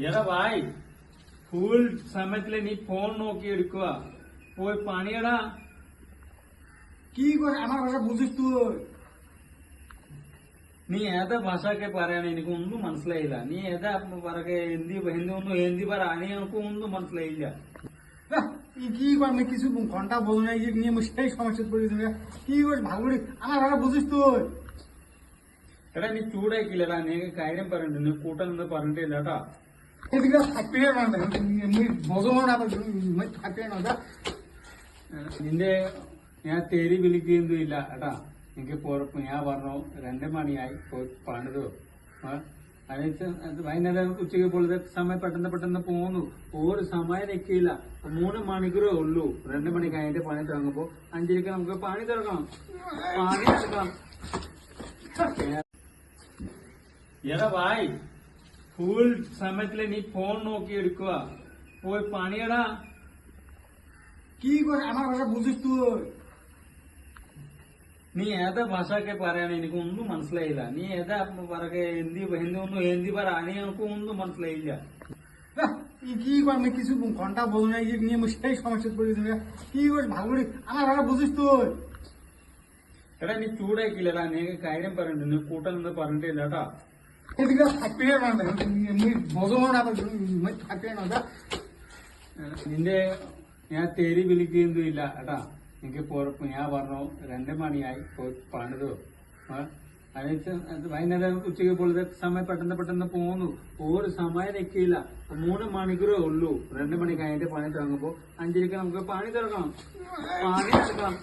എടാ ഭായ് ഫുൾ സമയത്തില് നീ ഫോൺ നോക്കി എടുക്കുക പോയി പണിയടാ কি করে আমার ভাষা বুঝিস তুই? നീ ഏതാ ഭാഷയൊക്കെ പറയണേ എനിക്ക് ഒന്നും മനസ്സിലായില്ല നീ ഏതാ പറക്കെ ഹിന്ദി പറ നീ എനിക്ക് ഒന്നും മനസ്സിലായില്ല কি করে আমি কিছু ঘন্টা বোঝো না যে নিয়ে সেই সমস্যা পড়ে তুমি কি করে ভালো করে আমার ভাষা বুঝিস তুই? എടാ നീ ചൂടാക്കില്ലടാ നീ കാര്യം പറയണ്ട നീ കൂട്ടം നിന്ന് പറഞ്ഞിട്ടില്ല കേട്ടാ এদিকে থাকতে না বোঝো না থাকতে না നിന്റെ ഞാൻ തെരി വിളിക്കുകയൊന്നുമില്ല കേട്ടാ എനിക്ക് പുറപ്പ് ഞാൻ പറഞ്ഞു 2 മണിയായി പോയി പണിതോ വൈകുന്നേരം ഉച്ചയ്ക്ക് പോലത്തെ സമയം പെട്ടെന്ന് പോന്നു ഒരു സമയം നിൽക്കില്ല 3 മണിക്കൂറേ ഉള്ളൂ 2 മണി കഴിഞ്ഞിട്ട് പണി തുടങ്ങുമ്പോ 5 നമുക്ക് പണി തുറക്കണം പണി എടുക്കണം എടാ ഭായ് ഫുൾ സമയത്തില് നീ ഫോൺ നോക്കി എടുക്കുക പോയി പണിയടാ কি করে আমার ভাষা বুঝিস তুই? നീ ഏതാ ഭാഷയൊക്കെ പറയണേ എനിക്ക് ഒന്നും മനസ്സിലായില്ല നീ ഏതാ പറക്കെ ഹിന്ദി പറ നീ എനിക്ക് ഒന്നും മനസ്സിലായില്ല কি করে আমি কিছু ঘন্টা বোঝো না যে নিয়ে সেই সমস্যা পড়ে তুমি কি করে ভালো করে আমার ভাষা বুঝিস তুই? എടാ നീ ചൂടാക്കില്ലടാ നീ കാര്യം പറയണ്ട നീ കൂട്ടം നിന്ന് പറഞ്ഞിട്ടില്ല കേട്ടാ এদিকে থাকতে না বোঝো না থাকতে না നിന്റെ ഞാൻ തെരി വിളിക്കുകയൊന്നുമില്ല കേട്ടാ എനിക്ക് പുറപ്പ് ഞാൻ പറഞ്ഞു 2 മണിയായി പോയി പണിതോ വൈകുന്നേരം ഉച്ചയ്ക്ക് പോലത്തെ സമയം പെട്ടെന്ന് പോന്നു ഒരു സമയം നിൽക്കില്ല 3 മണിക്കൂറേ ഉള്ളൂ 2 മണി കഴിഞ്ഞിട്ട് പണി തുടങ്ങുമ്പോ 5 നമുക്ക് പണി തുറക്കണം പണി എടുക്കണം